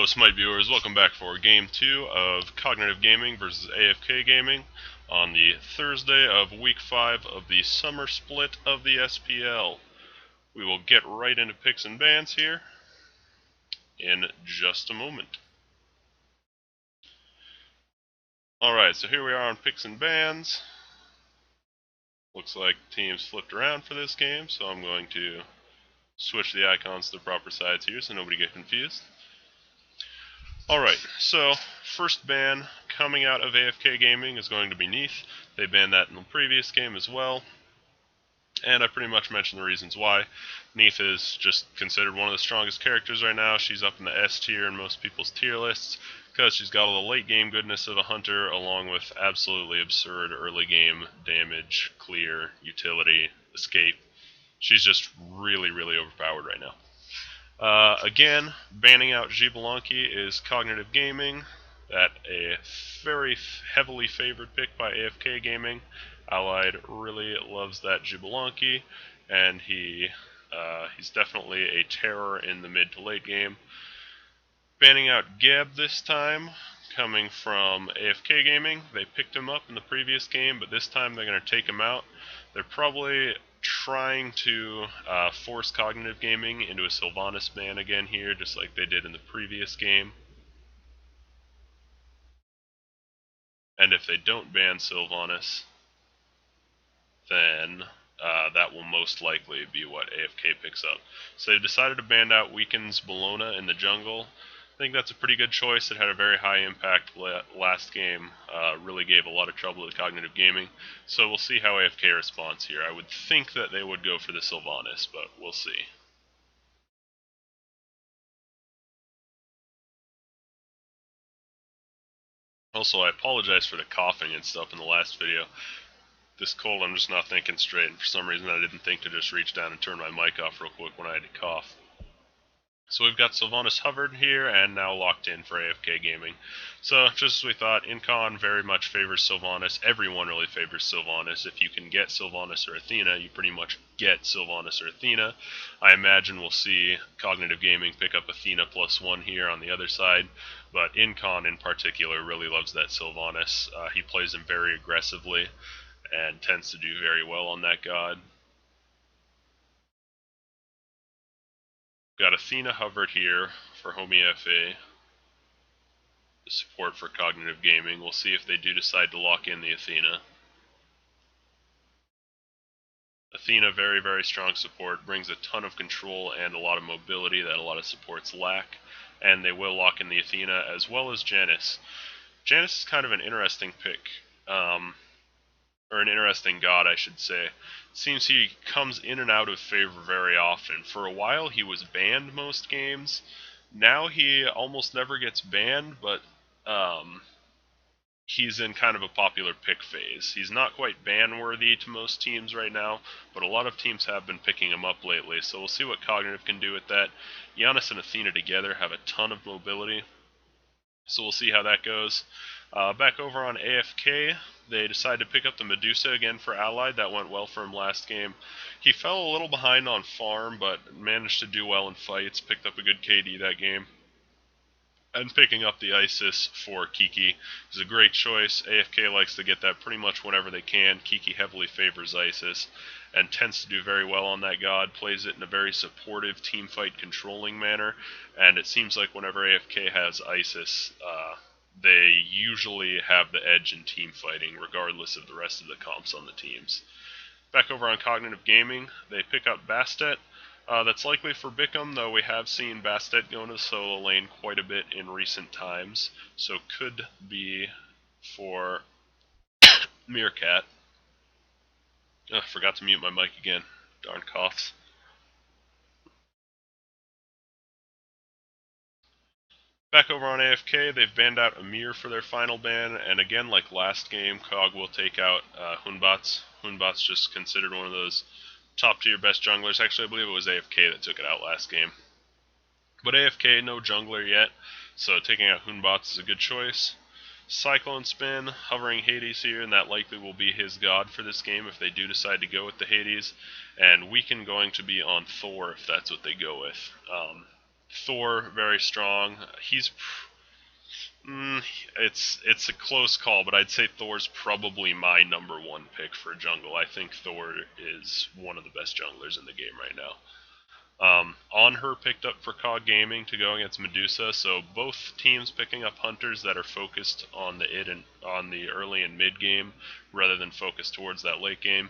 Hello Smite viewers, welcome back for Game 2 of Cognitive Gaming versus AFK Gaming on the Thursday of Week 5 of the summer split of the SPL. We will get right into picks and bans here in just a moment. Alright, so here we are on picks and bans. Looks like teams flipped around for this game, so I'm going to switch the icons to the proper sides here so nobody get confused. Alright, so first ban coming out of AFK Gaming is going to be Neith. They banned that in the previous game as well, and I pretty much mentioned the reasons why. Neith is just considered one of the strongest characters right now. She's up in the S tier in most people's tier lists because she's got all the late game goodness of a hunter along with absolutely absurd early game damage, clear, utility, escape. She's just really overpowered right now. Again, banning out Xbalanque is Cognitive Gaming. That a very heavily favored pick by AFK Gaming. Allied really loves that Xbalanque, and he's definitely a terror in the mid to late game. Banning out Geb this time, coming from AFK Gaming. They picked him up in the previous game, but this time they're going to take him out. They're probably trying to force Cognitive Gaming into a Sylvanas ban again here, just like they did in the previous game. And if they don't ban Sylvanas, then that will most likely be what AFK picks up. So they've decided to ban out Weaken's Bellona in the jungle. I think that's a pretty good choice. It had a very high impact last game, really gave a lot of trouble to Cognitive Gaming, so we'll see how AFK responds here. I would think that they would go for the Sylvanas, but we'll see. Also, I apologize for the coughing and stuff in the last video. This cold, I'm just not thinking straight, and for some reason I didn't think to just reach down and turn my mic off real quick when I had to cough. So we've got Sylvanas hovered here, and now locked in for AFK Gaming. So, just as we thought, Incon very much favors Sylvanas. Everyone really favors Sylvanas. If you can get Sylvanas or Athena, you pretty much get Sylvanas or Athena. I imagine we'll see Cognitive Gaming pick up Athena +1 here on the other side, but Incon in particular really loves that Sylvanas. He plays him very aggressively, and tends to do very well on that god. Got Athena hovered here for Homie FA. Support for Cognitive Gaming. We'll see if they do decide to lock in the Athena. Athena, very strong support, brings a ton of control and a lot of mobility that a lot of supports lack, and they will lock in the Athena as well as Janus. Janus is kind of an interesting pick, or an interesting god, I should say. It seems he comes in and out of favor very often. For a while he was banned most games. Now he almost never gets banned, but he's in kind of a popular pick phase. He's not quite ban-worthy to most teams right now, but a lot of teams have been picking him up lately, so we'll see what Cognitive can do with that. Giannis and Athena together have a ton of mobility, so we'll see how that goes. Back over on AFK, they decided to pick up the Medusa again for Allied. That went well for him last game. He fell a little behind on farm, but managed to do well in fights, picked up a good KD that game. And picking up the Isis for Kiki is a great choice. AFK likes to get that pretty much whenever they can. Kiki heavily favors Isis and tends to do very well on that god, plays it in a very supportive teamfight controlling manner, and it seems like whenever AFK has Isis, they usually have the edge in team fighting, regardless of the rest of the comps on the teams. Back over on Cognitive Gaming, they pick up Bastet. That's likely for Bickham, though we have seen Bastet go into the solo lane quite a bit in recent times, so could be for Meerkat. Forgot to mute my mic again. Darn coughs. Back over on AFK, they've banned out Amir for their final ban, and again, like last game, Cog will take out Hunbats. Hunbats just considered one of those top tier best junglers. Actually, I believe it was AFK that took it out last game. But AFK, no jungler yet, so taking out Hunbats is a good choice. Cyclone Spin, hovering Hades here, and that likely will be his god for this game if they do decide to go with the Hades. And Weaken going to be on Thor if that's what they go with. Thor, very strong. It's a close call, but I'd say Thor's probably my #1 pick for jungle. I think Thor is one of the best junglers in the game right now. On her picked up for COG Gaming to go against Medusa, so both teams picking up hunters that are focused on the early and mid game rather than focused towards that late game.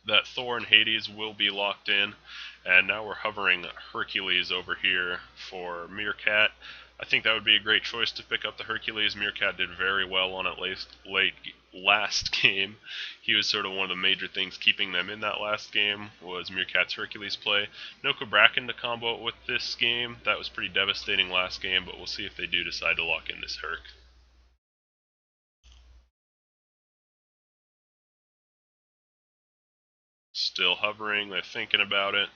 That Thor and Hades will be locked in, and now we're hovering Hercules over here for Meerkat. I think that would be a great choice to pick up the Hercules. Meerkat did very well on it last game. He was sort of one of the major things keeping them in that last game was Meerkat's Hercules play. No Bracken to combo it with this game. That was pretty devastating last game, but we'll see if they do decide to lock in this Herc. Still hovering, they're thinking about it.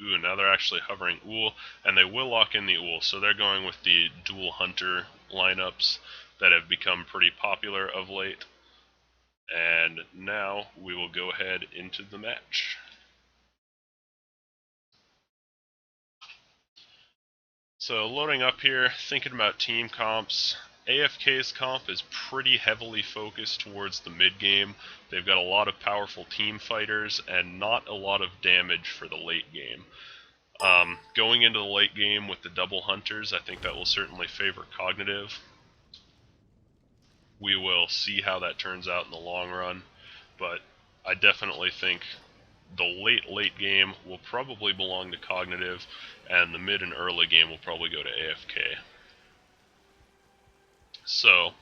Ooh, now they're actually hovering Uhl, and they will lock in the Uhl, so they're going with the dual hunter lineups that have become pretty popular of late. And now we will go ahead into the match. So loading up here, thinking about team comps. AFK's comp is pretty heavily focused towards the mid game. They've got a lot of powerful team fighters and not a lot of damage for the late game. Going into the late game with the double hunters, I think that will certainly favor Cognitive. We will see how that turns out in the long run, but I definitely think the late game will probably belong to Cognitive, and the mid and early game will probably go to AFK. So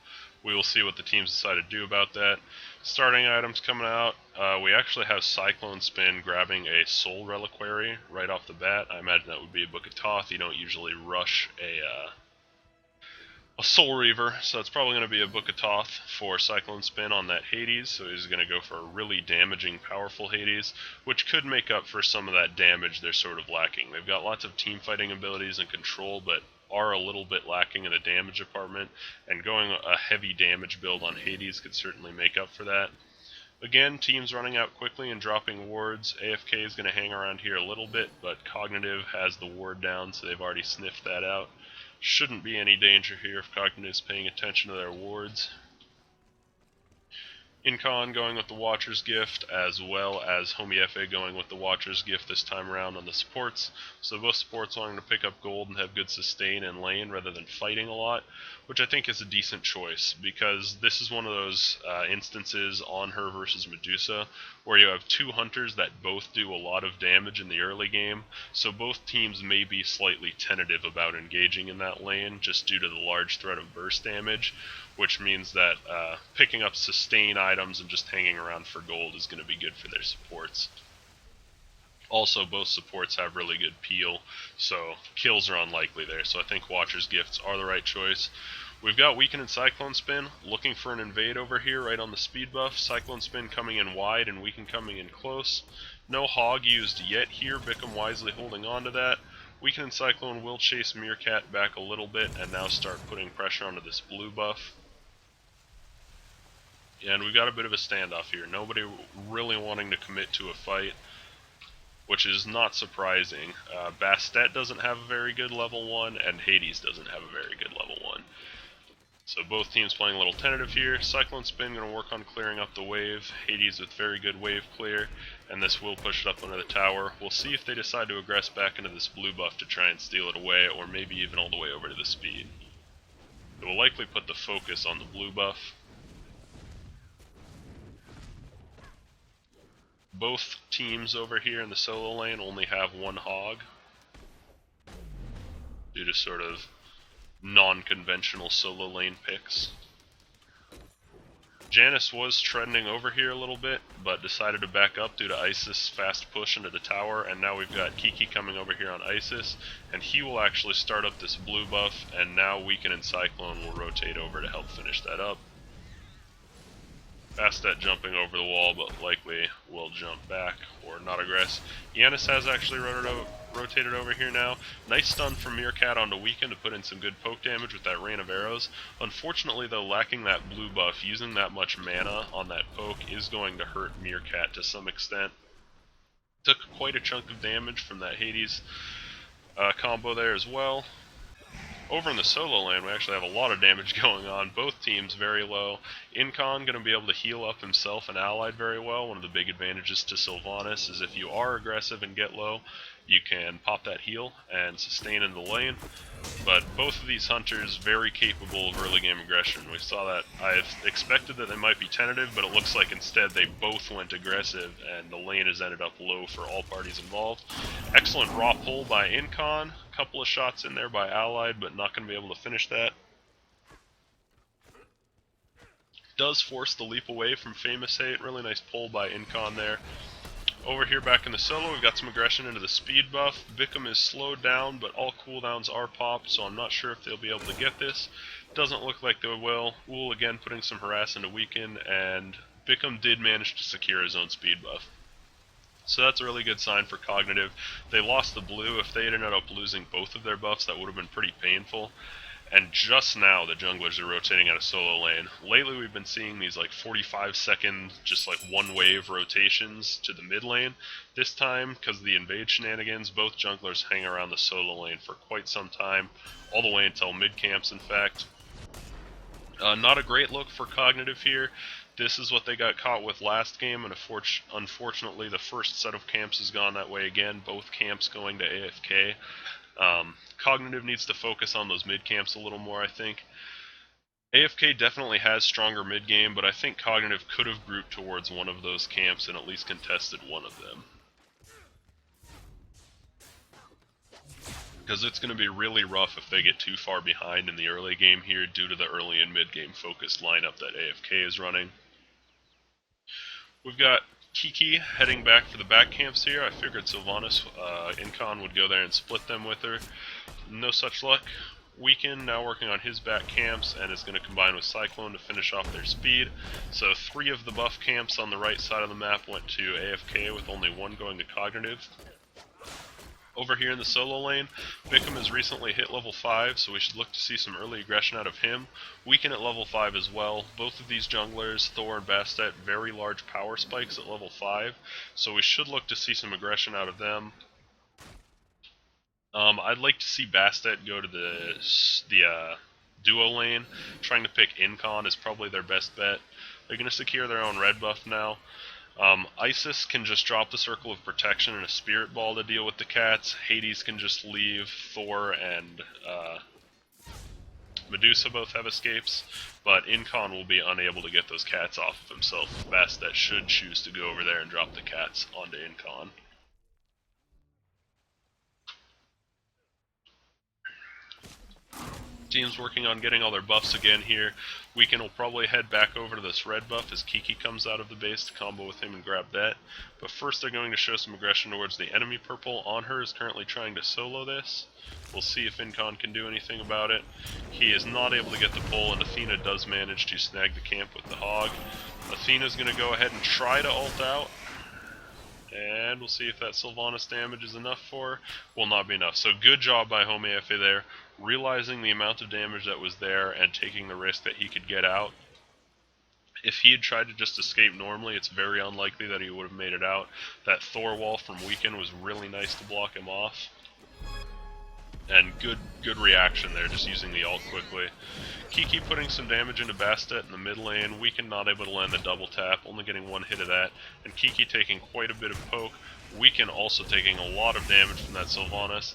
we will see what the teams decide to do about that. Starting items coming out, we actually have Cyclone Spin grabbing a Soul Reliquary right off the bat. I imagine that would be a Book of Thoth. You don't usually rush a Soul Reaver, so it's probably going to be a Book of Thoth for Cyclone Spin on that Hades, so he's going to go for a really damaging, powerful Hades, which could make up for some of that damage they're sort of lacking. They've got lots of team fighting abilities and control, but are a little bit lacking in the damage department, and going a heavy damage build on Hades could certainly make up for that. Again, teams running out quickly and dropping wards. AFK is going to hang around here a little bit, but Cognitive has the ward down, so they've already sniffed that out. Shouldn't be any danger here if Cognitive's paying attention to their wards. Incon going with the Watcher's Gift, as well as Homiefe going with the Watcher's Gift this time around on the supports. So both supports wanting to pick up gold and have good sustain and lane rather than fighting a lot, which I think is a decent choice, because this is one of those instances on her versus Medusa where you have two hunters that both do a lot of damage in the early game, so both teams may be slightly tentative about engaging in that lane just due to the large threat of burst damage, which means that picking up sustain items and just hanging around for gold is going to be good for their supports. Also, both supports have really good peel, so kills are unlikely there, so I think Watcher's Gifts are the right choice. We've got Weaken and Cyclone Spin looking for an invade over here right on the speed buff. Cyclone Spin coming in wide and Weaken coming in close. No Hog used yet here, Bickham wisely holding on to that. Weaken and Cyclone will chase Meerkat back a little bit and now start putting pressure onto this blue buff. And we've got a bit of a standoff here. Nobody really wanting to commit to a fight, which is not surprising. Bastet doesn't have a very good level 1, and Hades doesn't have a very good level 1. So both teams playing a little tentative here. Cyclone Spin going to work on clearing up the wave. Hades with very good wave clear, and this will push it up under the tower. We'll see if they decide to aggress back into this blue buff to try and steal it away, or maybe even all the way over to the speed. It will likely put the focus on the blue buff. Both teams over here in the solo lane only have one Hog due to sort of non-conventional solo lane picks. Janus was trending over here a little bit, but decided to back up due to Isis' fast push into the tower, and now we've got Kiki coming over here on Isis, and he will actually start up this blue buff, and now Weaken and Cyclone will rotate over to help finish that up. Bastet jumping over the wall, but likely will jump back or not aggress. Yanis has actually rotated over here now. Nice stun from Meerkat onto Weaken to put in some good poke damage with that rain of arrows. Unfortunately though, lacking that blue buff, using that much mana on that poke is going to hurt Meerkat to some extent. Took quite a chunk of damage from that Hades combo there as well. Over in the solo lane, we actually have a lot of damage going on. Both teams very low. Incon going to be able to heal up himself and allied very well. One of the big advantages to Sylvanas is if you are aggressive and get low, you can pop that heal and sustain in the lane. But both of these hunters very capable of early game aggression. We saw that. I expected that they might be tentative, but it looks like instead they both went aggressive, and the lane has ended up low for all parties involved. Excellent raw pull by Incon. A couple of shots in there by Allied, but not going to be able to finish that. Does force the leap away from Famous Hate. Really nice pull by Incon there. Over here back in the solo, we've got some aggression into the speed buff. Bickham is slowed down, but all cooldowns are popped, so I'm not sure if they'll be able to get this. Doesn't look like they will. Uhl again putting some harass into weaken, and Bickham did manage to secure his own speed buff. So that's a really good sign for Cognitive. They lost the blue. If they had ended up losing both of their buffs, that would have been pretty painful. And just now, the junglers are rotating out of solo lane. Lately, we've been seeing these like 45-second, just like one-wave rotations to the mid lane. This time, because of the invade shenanigans, both junglers hang around the solo lane for quite some time, all the way until mid camps, in fact. Not a great look for Cognitive here. This is what they got caught with last game, and unfortunately, the first set of camps has gone that way again. Both camps going to AFK. Cognitive needs to focus on those mid camps a little more, I think. AFK definitely has stronger mid game, but I think Cognitive could have grouped towards one of those camps and at least contested one of them. Because it's going to be really rough if they get too far behind in the early game here due to the early and mid game focused lineup that AFK is running. We've got Kiki heading back for the back camps here. I figured Sylvanas Incon would go there and split them with her. No such luck. Weaken now working on his back camps and is going to combine with Cyclone to finish off their speed. So 3 of the buff camps on the right side of the map went to AFK with only 1 going to Cognitive. Over here in the solo lane, Bickham has recently hit level 5, so we should look to see some early aggression out of him. Weaken at level 5 as well. Both of these junglers, Thor and Bastet, very large power spikes at level 5, so we should look to see some aggression out of them. I'd like to see Bastet go to the duo lane. Trying to pick Incon is probably their best bet. They're going to secure their own red buff now. Isis can just drop the Circle of Protection and a Spirit Ball to deal with the cats. Hades can just leave. Thor and Medusa both have escapes, but Incon will be unable to get those cats off of himself. Bastet should choose to go over there and drop the cats onto Incon. Team's working on getting all their buffs again here. Weaken will probably head back over to this red buff as Kiki comes out of the base to combo with him and grab that. But first they're going to show some aggression towards the enemy purple. On her is currently trying to solo this. We'll see if Incon can do anything about it. He is not able to get the pull, and Athena does manage to snag the camp with the hog. Athena's going to go ahead and try to ult out. And we'll see if that Sylvanas damage is enough for her. Will not be enough. So good job by Home AFA there, realizing the amount of damage that was there and taking the risk that he could get out. If he had tried to just escape normally, it's very unlikely that he would have made it out. That Thor wall from Weaken was really nice to block him off. And good reaction there, just using the ult quickly. Kiki putting some damage into Bastet in the mid lane. Weaken not able to land the double tap, only getting 1 hit of that. And Kiki taking quite a bit of poke. Weaken also taking a lot of damage from that Sylvanas.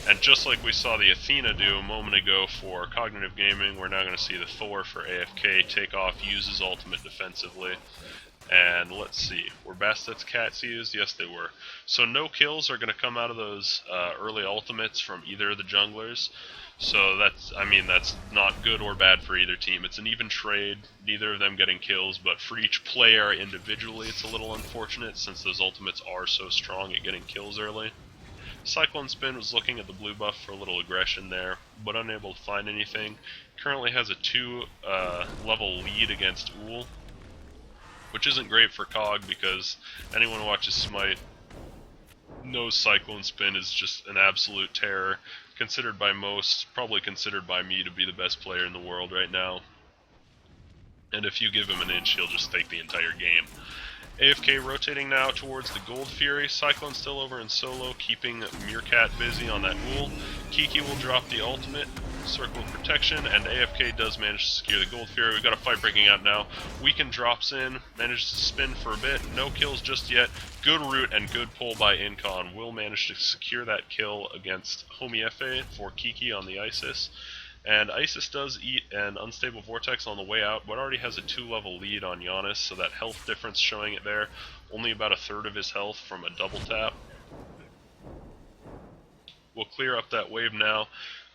And just like we saw the Athena do a moment ago for Cognitive Gaming, we're now going to see the Thor for AFK take off, use his ultimate defensively. And let's see, were Bastet's cats used? Yes, they were. So no kills are going to come out of those early ultimates from either of the junglers. So that's not good or bad for either team. It's an even trade, neither of them getting kills, but for each player individually it's a little unfortunate since those ultimates are so strong at getting kills early. Cyclone Spin was looking at the blue buff for a little aggression there, but unable to find anything. Currently has a 2 level lead against Uhl, which isn't great for Cog because anyone who watches Smite knows Cyclone Spin is just an absolute terror. Considered by most, probably considered by me to be the best player in the world right now. And if you give him an inch, he'll just take the entire game. AFK rotating now towards the Gold Fury. Cyclone still over in solo, keeping Meerkat busy on that Ghoul. Kiki will drop the ultimate, Circle of Protection, and AFK does manage to secure the Gold Fury. We've got a fight breaking out now. Weaken drops in, manages to spin for a bit. No kills just yet. Good root and good pull by Incon. Will manage to secure that kill against Homiefe for Kiki on the Isis. And Isis does eat an Unstable Vortex on the way out, but already has a 2-level lead on Giannis, so that health difference showing it there. Only about a third of his health from a double tap. We'll clear up that wave now.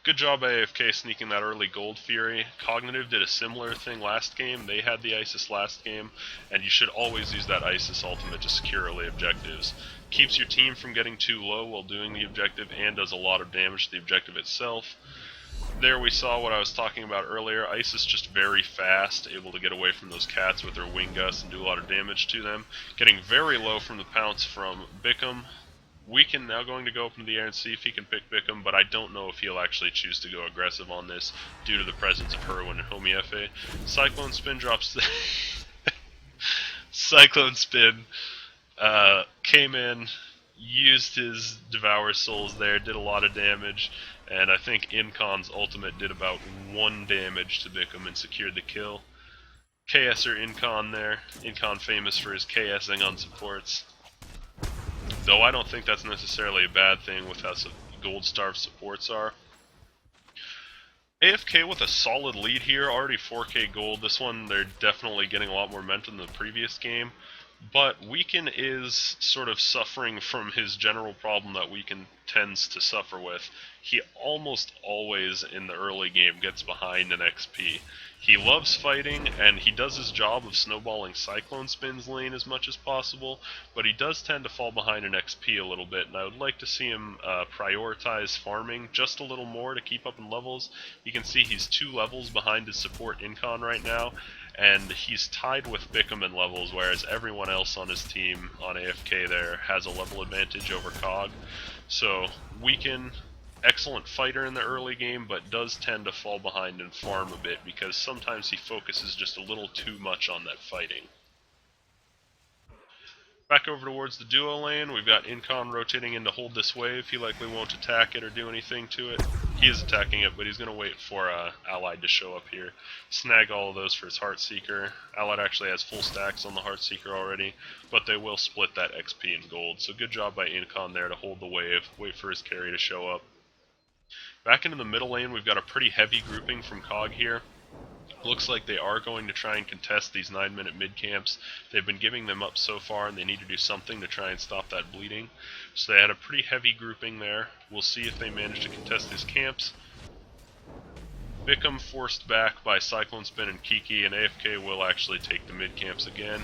Good job by AFK sneaking that early Gold Fury. Cognitive did a similar thing last game. They had the Isis last game, and you should always use that Isis ultimate to secure early objectives. Keeps your team from getting too low while doing the objective, and does a lot of damage to the objective itself. There we saw what I was talking about earlier. Isis just very fast, able to get away from those cats with their wing gusts and do a lot of damage to them. Getting very low from the pounce from Bickham. Weaken now going to go up into the air and see if he can pick Bickham, but I don't know if he'll actually choose to go aggressive on this due to the presence of Herwin and Homiefe. Cyclone Spin drops Cyclone Spin came in, used his Devour Souls there, did a lot of damage, and I think Incon's ultimate did about 1 damage to Bickham and secured the kill. KSer Incon there. Incon famous for his KSing on supports. Though I don't think that's necessarily a bad thing with how gold-starved supports are. AFK with a solid lead here, already 4k gold. This one, they're definitely getting a lot more momentum than the previous game. But Weaken is sort of suffering from his general problem that Weaken tends to suffer with. He almost always, in the early game, gets behind in XP. He loves fighting, and he does his job of snowballing Cyclone Spin's lane as much as possible, but he does tend to fall behind in XP a little bit, and I would like to see him prioritize farming just a little more to keep up in levels. You can see he's 2 levels behind his support Incon right now, and he's tied with Bickham in levels, whereas everyone else on his team on AFK there has a level advantage over Cog. So Weaken, excellent fighter in the early game, but does tend to fall behind and farm a bit because sometimes he focuses just a little too much on that fighting. Back over towards the duo lane, we've got Incon rotating in to hold this wave. He likely won't attack it or do anything to it. He is attacking it, but he's going to wait for Allied to show up here. Snag all of those for his Heartseeker. Allied actually has full stacks on the Heartseeker already, but they will split that XP and gold. So good job by Incon there to hold the wave, wait for his carry to show up. Back into the middle lane, we've got a pretty heavy grouping from Cog here. Looks like they are going to try and contest these 9-minute mid-camps. They've been giving them up so far, and they need to do something to try and stop that bleeding. So they had a pretty heavy grouping there. We'll see if they manage to contest these camps. Bickham forced back by Cyclone Spin and Kiki, and AFK will actually take the mid-camps again.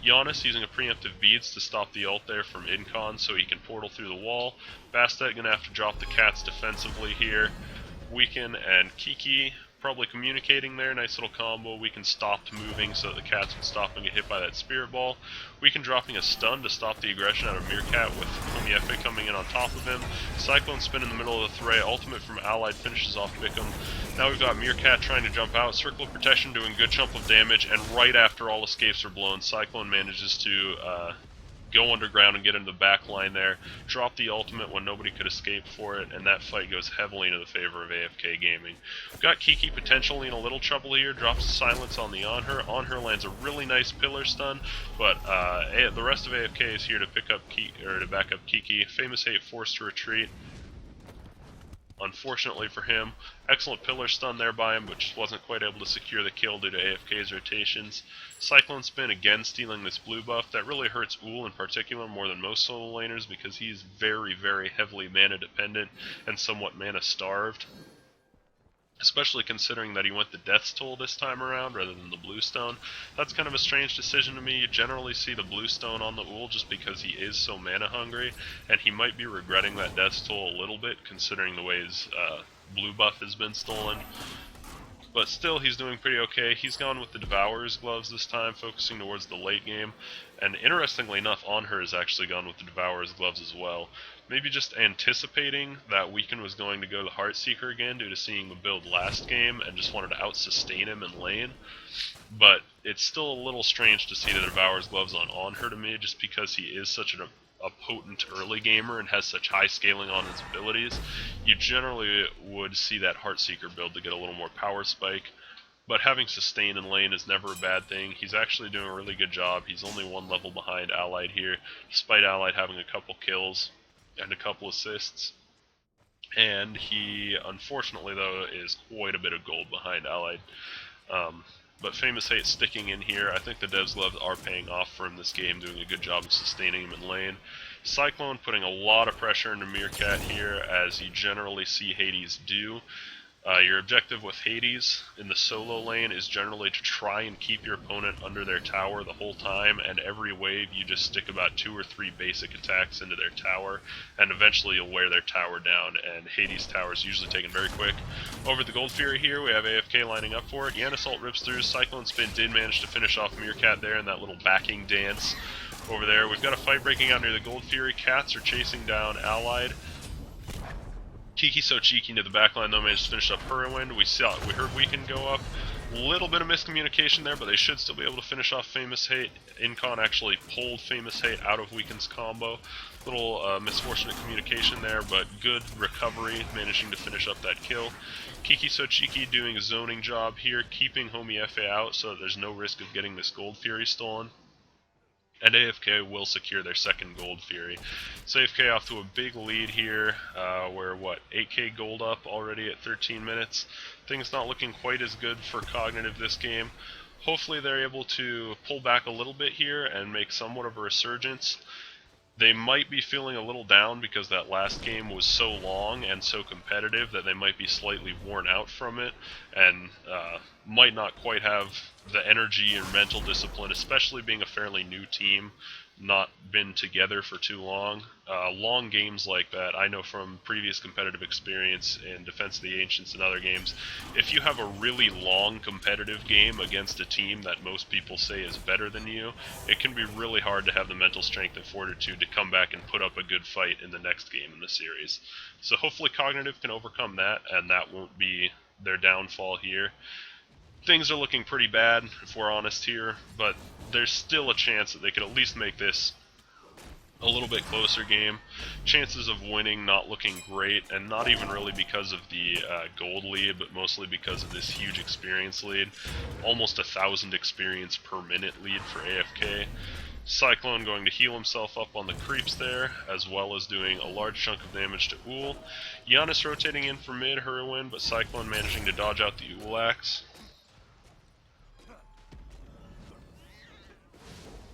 Giannis using a preemptive beads to stop the ult there from Incon so he can portal through the wall. Bastet gonna have to drop the cats defensively here. Weaken and Kiki probably communicating there, nice little combo. Weaken stopped moving so that the cats would stop and get hit by that spirit ball. Weaken dropping a stun to stop the aggression out of Meerkat with Homiefe coming in on top of him. Cyclone Spin in the middle of the fray, ultimate from Allied finishes off Bickham. Now we've got Meerkat trying to jump out, Circle of Protection doing a good chunk of damage, and right after all escapes are blown, Cyclone manages to go underground and get into the back line there, drop the ultimate when nobody could escape for it, and that fight goes heavily into the favor of AFK Gaming. We've got Kiki potentially in a little trouble here, drops silence on the On-Her lands a really nice pillar stun, but the rest of AFK is here to pick up to back up Kiki. Famous 8 forced to retreat. Unfortunately for him, excellent pillar stun there by him, but just wasn't quite able to secure the kill due to AFK's rotations. Cyclone Spin again stealing this blue buff. That really hurts Uhl in particular more than most solo laners because he's very, very heavily mana dependent and somewhat mana starved. Especially considering that he went the Death's Toll this time around rather than the Bluestone. That's kind of a strange decision to me. You generally see the Bluestone on the Uhl just because he is so mana hungry, and he might be regretting that Death's Toll a little bit considering the way his blue buff has been stolen. But still, he's doing pretty okay. He's gone with the Devourer's Gloves this time, focusing towards the late game. And interestingly enough, On-Her has actually gone with the Devourer's Gloves as well. Maybe just anticipating that Weaken was going to go to Heartseeker again due to seeing the build last game and just wanted to out-sustain him in lane. But it's still a little strange to see the Devourer's Gloves on her to me, just because he is such a potent early gamer and has such high scaling on his abilities. You generally would see that Heartseeker build to get a little more power spike, but having sustain in lane is never a bad thing. He's actually doing a really good job. He's only one level behind Allied here, despite Allied having a couple kills and a couple assists. And he, unfortunately though, is quite a bit of gold behind Allied. But Famous Hate sticking in here. I think the Devs Gloves are paying off for him this game, doing a good job of sustaining him in lane. Cyclone putting a lot of pressure into Meerkat here, as you generally see Hades do. Your objective with Hades in the solo lane is generally to try and keep your opponent under their tower the whole time, and every wave you just stick about 2 or 3 basic attacks into their tower, and eventually you'll wear their tower down, and Hades' tower is usually taken very quick. Over the Gold Fury here, we have AFK lining up for it. Yan Assault rips through. Cyclone Spin did manage to finish off Meerkat there in that little backing dance over there. We've got a fight breaking out near the Gold Fury. Cats are chasing down Allied. Kiki So Cheeky into the backline though managed to finish up Hurricane. We heard Weaken go up. Little bit of miscommunication there, but they should still be able to finish off Famous Hate. Incon actually pulled Famous Hate out of Weaken's combo. Little misfortunate communication there, but good recovery, managing to finish up that kill. Kiki So Cheeky doing a zoning job here, keeping Homie FA out so that there's no risk of getting this Gold Fury stolen. And AFK will secure their second Gold Fury. So AFK off to a big lead here. We're, 8k gold up already at 13 minutes. Things not looking quite as good for Cognitive this game. Hopefully they're able to pull back a little bit here and make somewhat of a resurgence. They might be feeling a little down because that last game was so long and so competitive that they might be slightly worn out from it, and might not quite have the energy or mental discipline, especially being a fairly new team, not been together for too long. Long games like that, I know from previous competitive experience in Defense of the Ancients and other games, if you have a really long competitive game against a team that most people say is better than you, it can be really hard to have the mental strength and fortitude to come back and put up a good fight in the next game in the series. So hopefully Cognitive can overcome that, and that won't be their downfall here. Things are looking pretty bad, if we're honest here, but there's still a chance that they could at least make this a little bit closer game. Chances of winning not looking great, and not even really because of the gold lead, but mostly because of this huge experience lead. Almost 1,000 experience per minute lead for AFK. Cyclone going to heal himself up on the creeps there, as well as doing a large chunk of damage to Uhl. Giannis rotating in for mid, Hurricane, but Cyclone managing to dodge out the Uhl axe.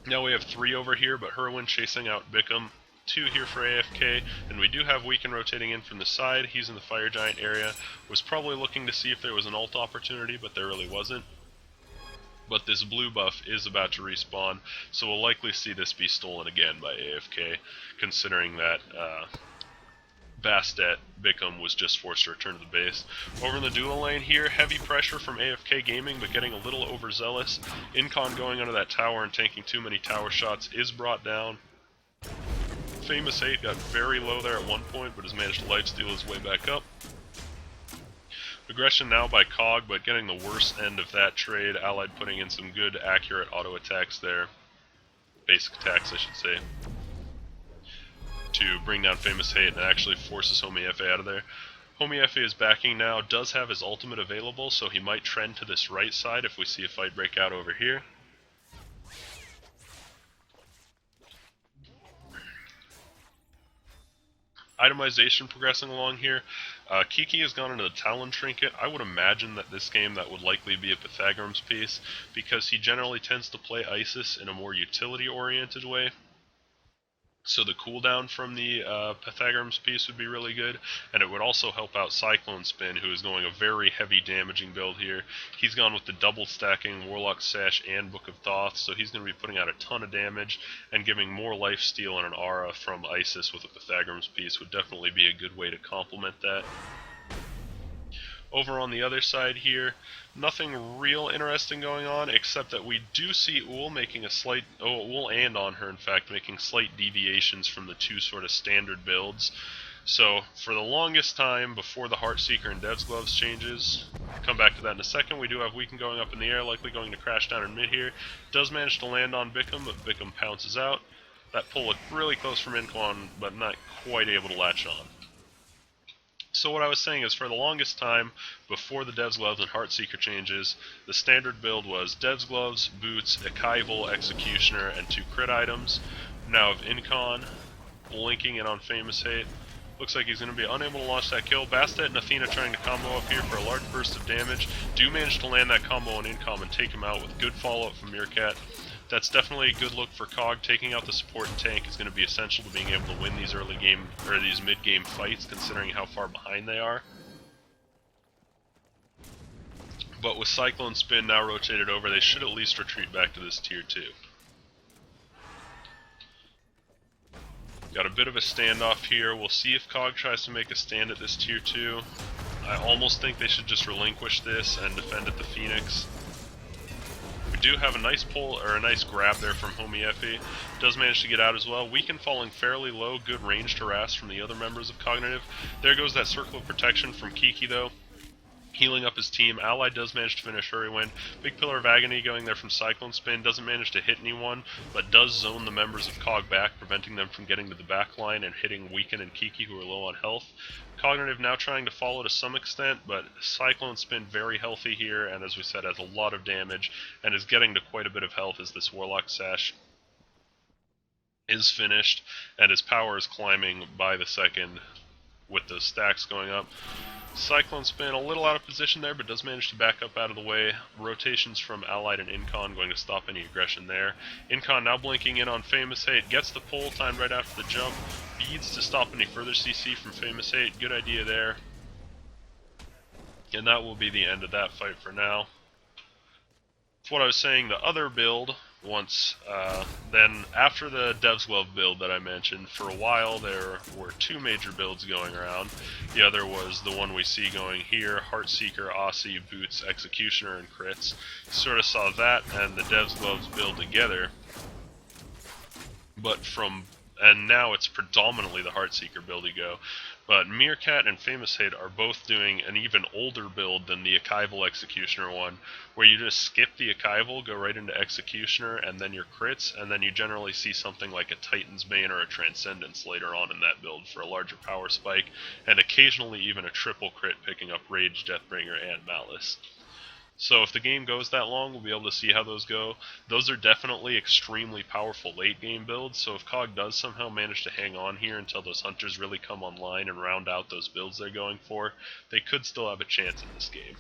Now we have 3 over here, but Hurwin chasing out Bickham. 2 here for AFK, and we do have Weaken rotating in from the side. He's in the Fire Giant area. Was probably looking to see if there was an ult opportunity, but there really wasn't. But this blue buff is about to respawn, so we'll likely see this be stolen again by AFK, considering that Bastet Bickham was just forced to return to the base. Over in the dual lane here, heavy pressure from AFK Gaming, but getting a little overzealous. Incon going under that tower and taking too many tower shots is brought down. Famous Hate got very low there at one point, but has managed to lifesteal his way back up. Aggression now by Cog, but getting the worst end of that trade. Allied putting in some good, accurate auto attacks there. Basic attacks, I should say, to bring down Famous Hate and actually forces Homie FA out of there. Homie FA is backing now, does have his ultimate available, so he might trend to this right side if we see a fight break out over here. Itemization progressing along here. Kiki has gone into the Talon Trinket. I would imagine that this game that would likely be a Pythagorum's piece, because he generally tends to play Isis in a more utility-oriented way. So the cooldown from the Pythagorum's piece would be really good, and it would also help out Cyclone Spin, who is going a very heavy damaging build here. He's gone with the double stacking Warlock Sash and Book of Thoth, so he's going to be putting out a ton of damage, and giving more lifesteal and an aura from Isis with a Pythagorum's piece would definitely be a good way to complement that. Over on the other side here, nothing real interesting going on, except that we do see Uhl making a slight, Uhl and on her in fact, making slight deviations from the 2 sort of standard builds. So for the longest time before the Heartseeker and Dev's Gloves changes, come back to that in a second, we do have Weaken going up in the air, likely going to crash down in mid here. Does manage to land on Bickham, but Bickham pounces out. That pull looked really close from Incon, but not quite able to latch on. So what I was saying is, for the longest time, before the Dev's Gloves and Heartseeker changes, the standard build was Dev's Gloves, Boots, Archival, Executioner, and 2 crit items. Now of Incon, blinking in on Famous Hate. Looks like he's going to be unable to launch that kill. Bastet and Athena trying to combo up here for a large burst of damage. Do manage to land that combo on Incom and take him out with good follow-up from Meerkat. That's definitely a good look for Cog. Taking out the support and tank is going to be essential to being able to win these early game, or these mid-game fights, considering how far behind they are. But with Cyclone Spin now rotated over, they should at least retreat back to this tier 2. Got a bit of a standoff here. We'll see if Cog tries to make a stand at this tier 2. I almost think they should just relinquish this and defend at the Phoenix. We do have a nice pull, or a nice grab there from Homie Effie. Does manage to get out as well. Weaken falling fairly low, good ranged harass from the other members of Cognitive. There goes that circle of protection from Kiki though. Healing up his team. Ally does manage to finish Hurrywin. Big Pillar of Agony going there from Cyclone Spin. Doesn't manage to hit anyone, but does zone the members of Cog back, preventing them from getting to the back line and hitting Weaken and Kiki, who are low on health. Cognitive now trying to follow to some extent, but Cyclone Spin very healthy here, and as we said, has a lot of damage, and is getting to quite a bit of health as this Warlock Sash is finished, and his power is climbing by the second with those stacks going up. Cyclone Spin a little out of position there, but does manage to back up out of the way. Rotations from Allied and Incon going to stop any aggression there. Incon now blinking in on Famous Hate, gets the pull, timed right after the jump. Beads to stop any further CC from Famous Hate, good idea there. And that will be the end of that fight for now. That's what I was saying, the other build, then after the Dev's Glove build that I mentioned, for a while there were 2 major builds going around. The other was the one we see going here, Heartseeker, Aussie, Boots, Executioner, and Crits. Sort of saw that and the Dev's Gloves build together, and now it's predominantly the Heartseeker build you go. But Meerkat and Famous Hate are both doing an even older build than the Archival Executioner one, where you just skip the Archival, go right into Executioner, and then your crits, and then you generally see something like a Titan's Bane or a Transcendence later on in that build for a larger power spike, and occasionally even a triple crit picking up Rage, Deathbringer, and Malice. So if the game goes that long, we'll be able to see how those go. Those are definitely extremely powerful late game builds, so if Cog does somehow manage to hang on here until those hunters really come online and round out those builds they're going for, they could still have a chance in this game.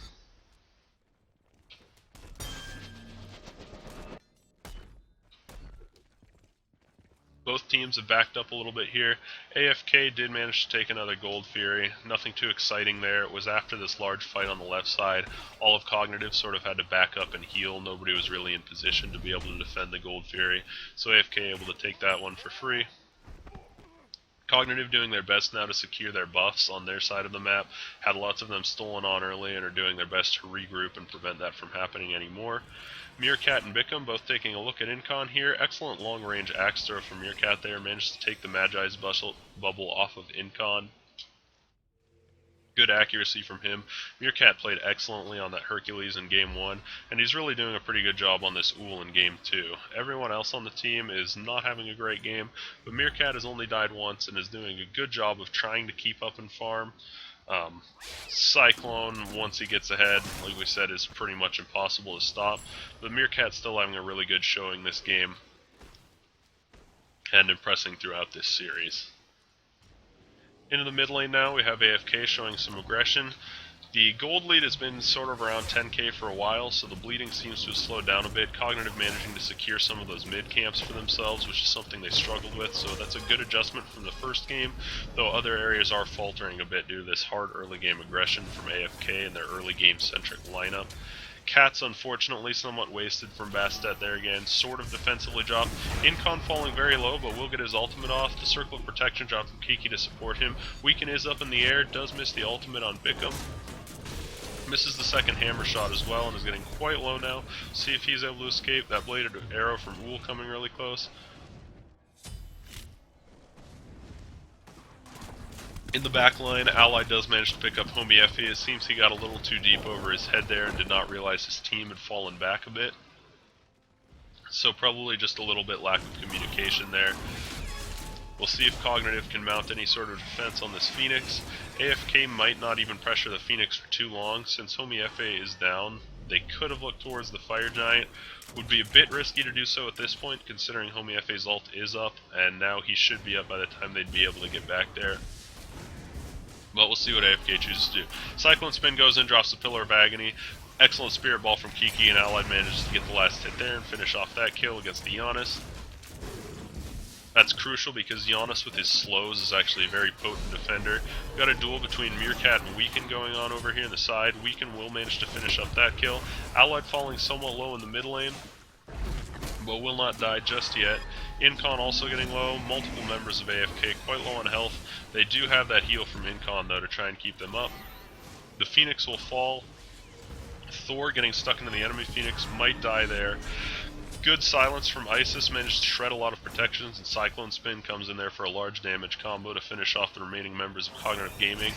Both teams have backed up a little bit here. AFK did manage to take another Gold Fury. Nothing too exciting there. It was after this large fight on the left side. All of Cognitive sort of had to back up and heal. Nobody was really in position to be able to defend the Gold Fury. So AFK able to take that one for free. Cognitive doing their best now to secure their buffs on their side of the map. Had lots of them stolen on early and are doing their best to regroup and prevent that from happening anymore. Meerkat and Bickham both taking a look at Incon here. Excellent long-range axe throw from Meerkat there. Managed to take the Magi's bubble off of Incon. Good accuracy from him. Meerkat played excellently on that Hercules in Game 1, and he's really doing a pretty good job on this Ool in Game 2. Everyone else on the team is not having a great game, but Meerkat has only died once and is doing a good job of trying to keep up and farm. Cyclone, once he gets ahead, like we said, is pretty much impossible to stop, but Meerkat's still having a really good showing this game, and impressing throughout this series. Into the mid lane now, we have AFK showing some aggression. The gold lead has been sort of around 10k for a while, so the bleeding seems to have slowed down a bit. Cognitive managing to secure some of those mid camps for themselves, which is something they struggled with, so that's a good adjustment from the first game, though other areas are faltering a bit due to this hard early game aggression from AFK and their early game centric lineup. Cat's unfortunately somewhat wasted from Bastet there again, sort of defensively dropped. Incon falling very low, but will get his ultimate off. The circle of protection drop from Kiki to support him. Weaken is up in the air, does miss the ultimate on Bickham. Misses the second hammer shot as well and is getting quite low now. See if he's able to escape. That bladed arrow from Ool coming really close. In the back line, Allied does manage to pick up Homie Effie. It seems he got a little too deep over his head there and did not realize his team had fallen back a bit. So probably just a little bit lack of communication there. We'll see if Cognitive can mount any sort of defense on this Phoenix. AFK might not even pressure the Phoenix for too long. Since Homie Effie is down, they could have looked towards the Fire Giant. Would be a bit risky to do so at this point, considering Homie Effie's ult is up, and now he should be up by the time they'd be able to get back there. But we'll see what AFK chooses to do. Cyclone Spin goes in, drops the Pillar of Agony. Excellent Spirit Ball from Kiki, and Allied manages to get the last hit there and finish off that kill against the Giannis. That's crucial because Giannis with his slows is actually a very potent defender. We've got a duel between Meerkat and Weaken going on over here on the side. Weaken will manage to finish up that kill. Allied falling somewhat low in the mid lane, but will not die just yet. Incon also getting low, multiple members of AFK quite low on health. They do have that heal from Incon though to try and keep them up. The Phoenix will fall. Thor getting stuck into the enemy Phoenix might die there. Good silence from Isis, managed to shred a lot of protections, and Cyclone Spin comes in there for a large damage combo to finish off the remaining members of Cognitive Gaming.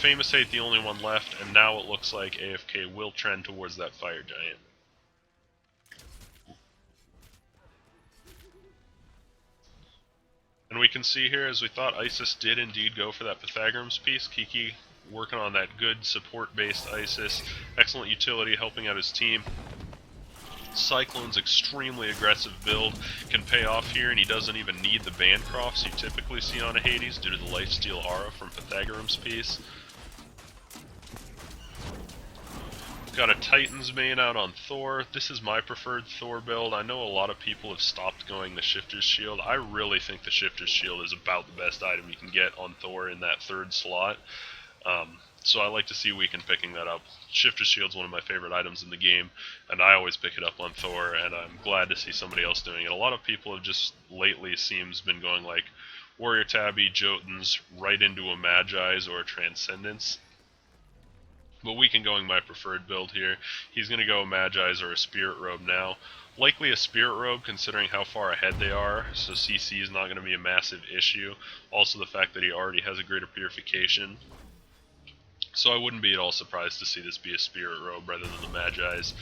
Famous Hate the only one left, and now it looks like AFK will trend towards that Fire Giant. And we can see here, as we thought, Isis did indeed go for that Pythagoras piece. Kiki working on that good support-based Isis. Excellent utility, helping out his team. Cyclone's extremely aggressive build can pay off here, and he doesn't even need the Bancrofts you typically see on a Hades due to the Lifesteal Aura from Pythagoras piece. Got a Titan's Bane out on Thor. This is my preferred Thor build. I know a lot of people have stopped going the Shifter's Shield. I really think the Shifter's Shield is about the best item you can get on Thor in that third slot. So I like to see Weaken picking that up. Shifter's Shield's one of my favorite items in the game, and I always pick it up on Thor, and I'm glad to see somebody else doing it. A lot of people have just lately seems been going like Warrior Tabby, Jotuns, right into a Magi's or a Transcendence. But Weaken going my preferred build here. He's going to go a Magi's or a Spirit Robe now. Likely a Spirit Robe considering how far ahead they are, so CC is not going to be a massive issue. Also the fact that he already has a greater purification. So I wouldn't be at all surprised to see this be a Spirit Robe rather than the Magi's.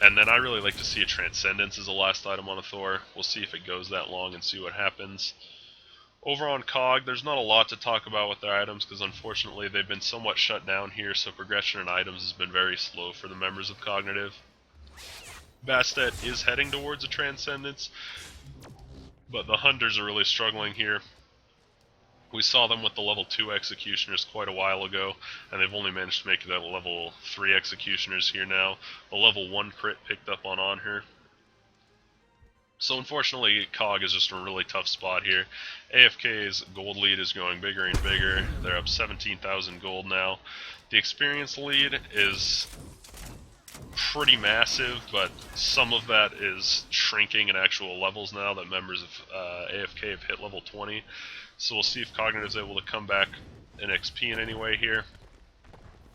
And then I really like to see a Transcendence as the last item on a Thor. We'll see if it goes that long and see what happens. Over on COG, there's not a lot to talk about with their items because unfortunately they've been somewhat shut down here, so progression in items has been very slow for the members of Cognitive. Bastet is heading towards a Transcendence, but the Hunters are really struggling here. We saw them with the level 2 Executioners quite a while ago, and they've only managed to make it at level 3 Executioners here now. A level 1 crit picked up on her. So unfortunately, COG is just in a really tough spot here. AFK's gold lead is growing bigger and bigger. They're up 17,000 gold now. The experience lead is pretty massive, but some of that is shrinking in actual levels now that members of AFK have hit level 20. So we'll see if Cognitive's able to come back in XP in any way here.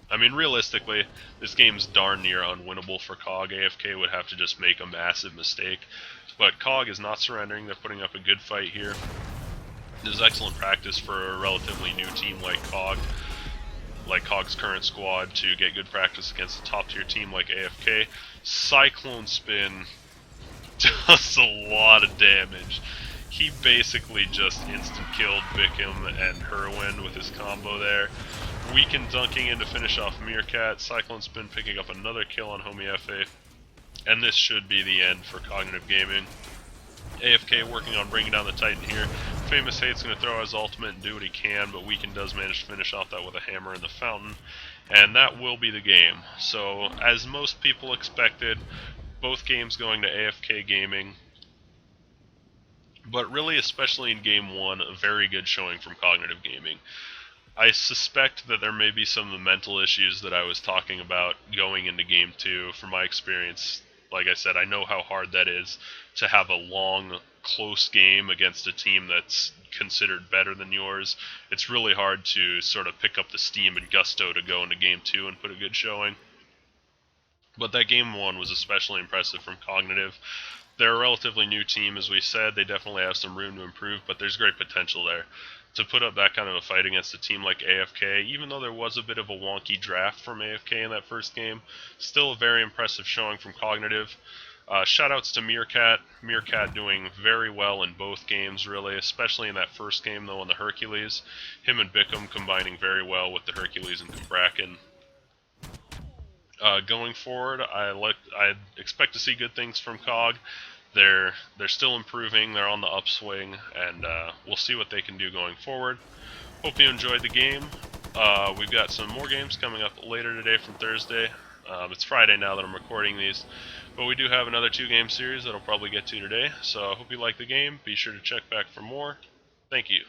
I mean, realistically, this game's darn near unwinnable for COG. AFK would have to just make a massive mistake. But COG is not surrendering. They're putting up a good fight here. This is excellent practice for a relatively new team like COG, like COG's current squad, to get good practice against a top-tier team like AFK. Cyclone Spin does a lot of damage. He basically just instant-killed Bickham and Herwin with his combo there. Weaken dunking in to finish off Meerkat. Cyclone Spin picking up another kill on Homie Effie. And this should be the end for Cognitive Gaming. AFK working on bringing down the Titan here. Famous Hate's going to throw his ultimate and do what he can, but Weaken does manage to finish off that with a hammer in the fountain. And that will be the game. So, as most people expected, both games going to AFK Gaming. But really, especially in Game 1, a very good showing from Cognitive Gaming. I suspect that there may be some of the mental issues that I was talking about going into Game 2. From my experience, like I said, I know how hard that is to have a long, close game against a team that's considered better than yours. It's really hard to sort of pick up the steam and gusto to go into Game 2 and put a good showing. But that Game 1 was especially impressive from Cognitive. They're a relatively new team, as we said. They definitely have some room to improve, but there's great potential there. to put up that kind of a fight against a team like AFK, even though there was a bit of a wonky draft from AFK in that first game, still a very impressive showing from Cognitive. Shoutouts to Meerkat. Meerkat doing very well in both games, really, especially in that first game, though, on the Hercules. Him and Bickham combining very well with the Hercules and Bracken. Going forward, I expect to see good things from Cog. They're still improving. They're on the upswing, and we'll see what they can do going forward. Hope you enjoyed the game. We've got some more games coming up later today from Thursday. It's Friday now that I'm recording these, but we do have another 2-game series that I'll probably get to today. So I hope you like the game. Be sure to check back for more. Thank you.